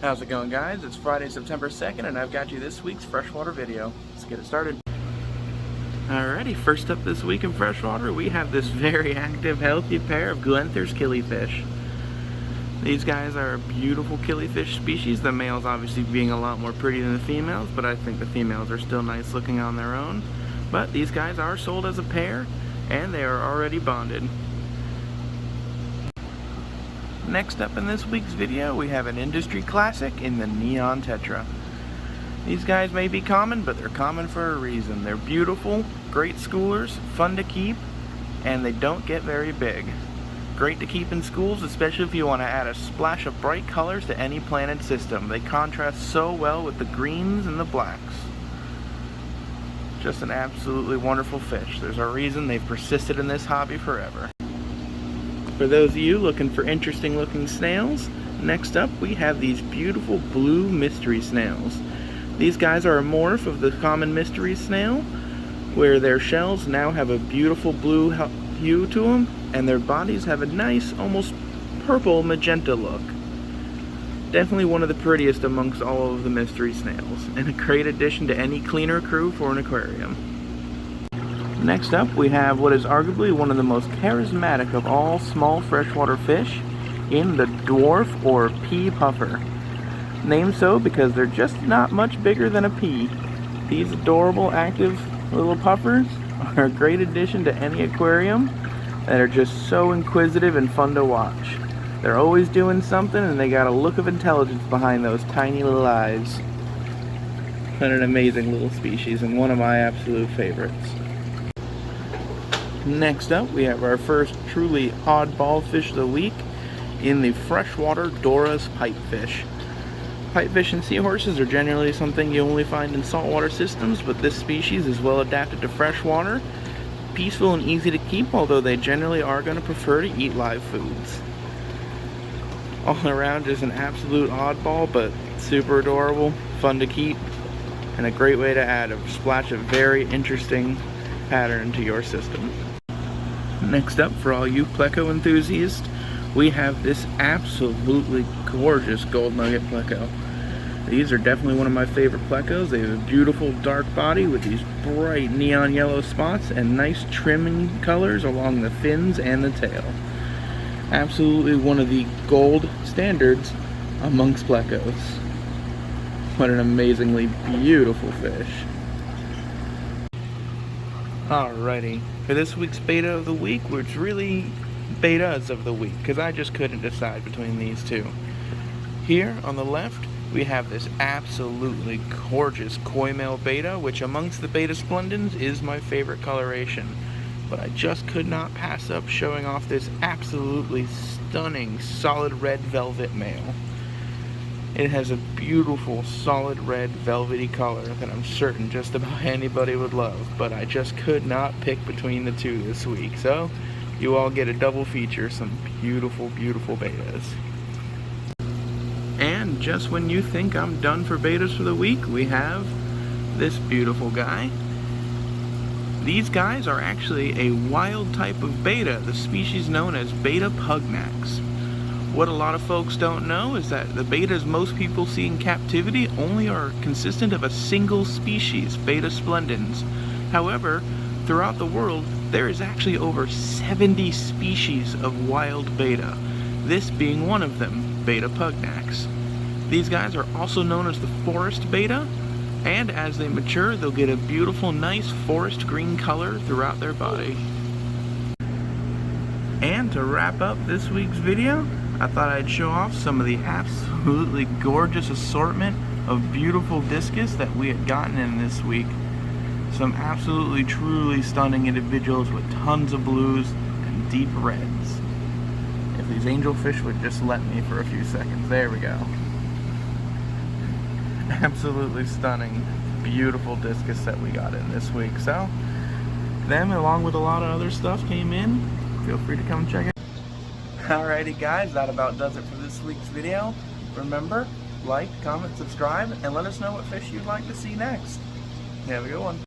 How's it going, guys? It's Friday, September 2nd, and I've got you this week's freshwater video. Let's get it started. Alrighty, first up this week in freshwater, we have this very active, healthy pair of Glenthur's killifish. These guys are a beautiful killifish species, the males obviously being a lot more pretty than the females, but I think the females are still nice looking on their own. But these guys are sold as a pair, and they are already bonded. Next up in this week's video, we have an industry classic in the neon tetra. These guys may be common, but they're common for a reason. They're beautiful, great schoolers, fun to keep, and they don't get very big. Great to keep in schools, especially if you want to add a splash of bright colors to any planted system. They contrast so well with the greens and the blacks. Just an absolutely wonderful fish. There's a reason they've persisted in this hobby forever. For those of you looking for interesting looking snails, next up we have these beautiful blue mystery snails. These guys are a morph of the common mystery snail, where their shells now have a beautiful blue hue to them, and their bodies have a nice, almost purple magenta look. Definitely one of the prettiest amongst all of the mystery snails, and a great addition to any cleaner crew for an aquarium. Next up, we have what is arguably one of the most charismatic of all small freshwater fish in the dwarf or pea puffer. Named so because they're just not much bigger than a pea. These adorable, active little puffers are a great addition to any aquarium that are just so inquisitive and fun to watch. They're always doing something, and they got a look of intelligence behind those tiny little eyes. What an amazing little species, and one of my absolute favorites. Next up, we have our first truly oddball fish of the week in the freshwater Doras pipefish. Pipefish and seahorses are generally something you only find in saltwater systems, but this species is well adapted to freshwater, peaceful and easy to keep, although they generally are going to prefer to eat live foods. All around just an absolute oddball, but super adorable, fun to keep, and a great way to add a splash of very interesting pattern to your system. Next up, for all you pleco enthusiasts, we have this absolutely gorgeous gold nugget pleco. These are definitely one of my favorite plecos. They have a beautiful dark body with these bright neon yellow spots and nice trimming colors along the fins and the tail. Absolutely one of the gold standards amongst plecos. What an amazingly beautiful fish. Alrighty, for this week's beta of the week, which really betas of the week, because I just couldn't decide between these two. Here on the left, we have this absolutely gorgeous koi male beta, which amongst the beta splendens is my favorite coloration. But I just could not pass up showing off this absolutely stunning solid red velvet male. It has a beautiful solid red velvety color that I'm certain just about anybody would love, but I just could not pick between the two this week. So you all get a double feature, some beautiful, beautiful betas. And just when you think I'm done for betas for the week, we have this beautiful guy. These guys are actually a wild type of beta, the species known as beta pugnacs. What a lot of folks don't know is that the betas most people see in captivity only are consistent of a single species, Beta splendens. However, throughout the world, there is actually over 70 species of wild beta, this being one of them, beta pugnacs. These guys are also known as the forest beta, and as they mature, they'll get a beautiful, nice forest green color throughout their body. And to wrap up this week's video, I thought I'd show off some of the absolutely gorgeous assortment of beautiful discus that we had gotten in this week. Some absolutely truly stunning individuals with tons of blues and deep reds. If these angelfish would just let me for a few seconds. There we go. Absolutely stunning, beautiful discus that we got in this week. So, them along with a lot of other stuff came in. Feel free to come check it out. Alrighty guys, that about does it for this week's video. Remember, like, comment, subscribe, and let us know what fish you'd like to see next. Have a good one.